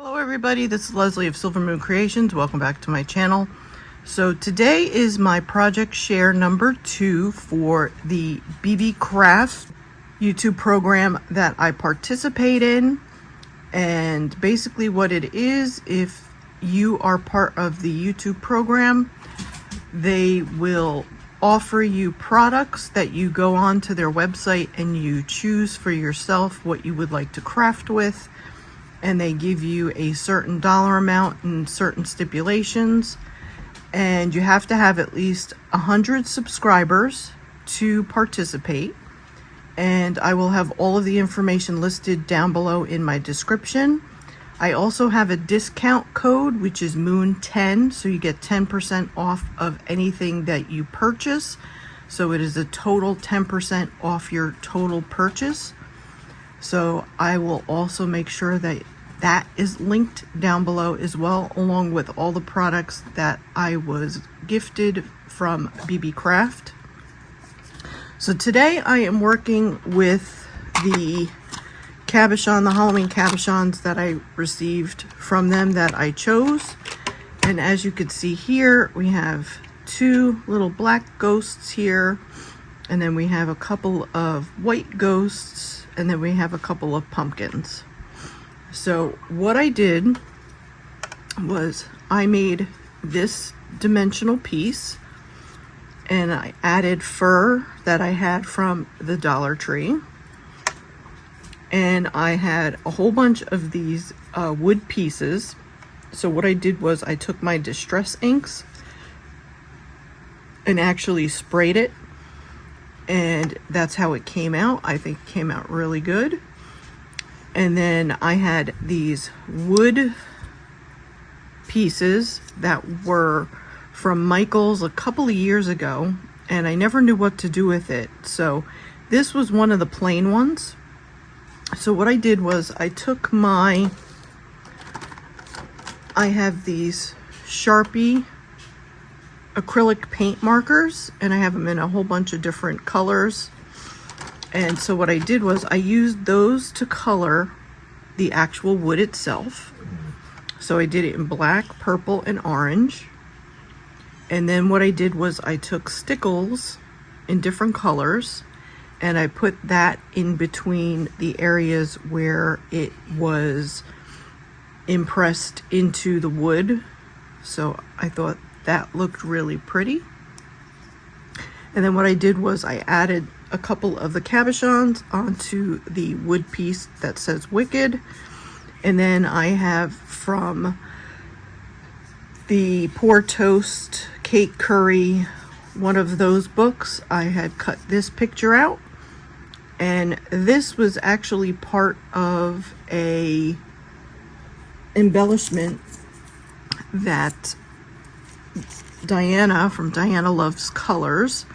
Hello everybody, this is Leslie of Silver Moon Creations. Welcome back to my channel. So today is my project share number 2 for the Beebeecraft YouTube program that I participate in. And basically what it is, if you are part of the YouTube program, they will offer you products that you go on to their website and you choose for yourself what you would like to craft with. And they give you a certain dollar amount and certain stipulations, and you have to have at least 100 subscribers to participate. And I will have all of the information listed down below in my description. I also have a discount code, which is Moon10, so you get 10% off of anything that you purchase. So it is a total 10% off your total purchase. So I will also make sure that that is linked down below as well, along with all the products that I was gifted from Beebeecraft. So today I am working with the cabochon, the Halloween cabochons that I received from them that I chose. And as you can see here, we have 2 little black ghosts here, and then we have a couple of white ghosts, and then we have a couple of pumpkins. So what I did was I made this dimensional piece, and I added fur that I had from the Dollar Tree, and I had a whole bunch of these wood pieces. So what I did was I took my distress inks and actually sprayed it, and that's how it came out. I think it came out really good. And then I had these wood pieces that were from Michael's a couple of years ago, and I never knew what to do with it. So this was one of the plain ones. So what I did was I took I have these Sharpie acrylic paint markers, and I have them in a whole bunch of different colors. And so what I did was I used those to color the actual wood itself. So I did it in black, purple, and orange. And then what I did was I took stickles in different colors, and I put that in between the areas where it was impressed into the wood. So I thought that looked really pretty. And then what I did was I added a couple of the cabochons onto the wood piece that says Wicked. And then I have from the Pour Toast Cake Curry, one of those books, I had cut this picture out. And this was actually part of a embellishment that Diana from Diana Loves Colors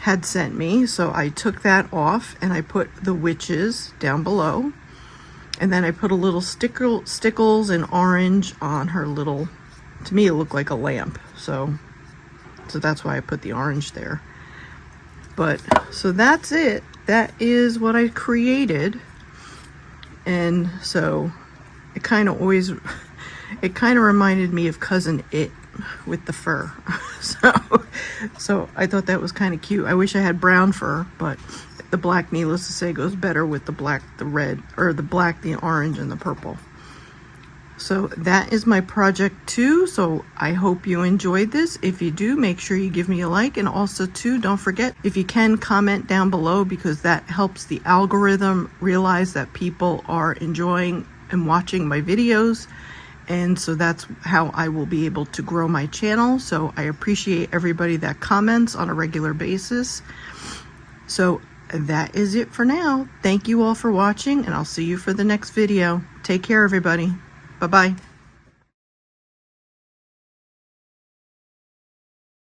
had sent me. So I took that off and I put the witches down below, and then I put a little stickles in orange on her little, to me it looked like a lamp, so that's why I put the orange there. But so that's it. That is what I created. And so it kind of reminded me of Cousin It with the fur. So I thought that was kind of cute. I wish I had brown fur, but the black, needless to say, goes better with the black, the red, or the black, the orange, and the purple. So that is my project 2. So I hope you enjoyed this. If you do, make sure you give me a like, and also too, don't forget, if you can, comment down below, because that helps the algorithm realize that people are enjoying and watching my videos. And so that's how I will be able to grow my channel. So I appreciate everybody that comments on a regular basis. So that is it for now. Thank you all for watching, and I'll see you for the next video. Take care, everybody. Bye-bye.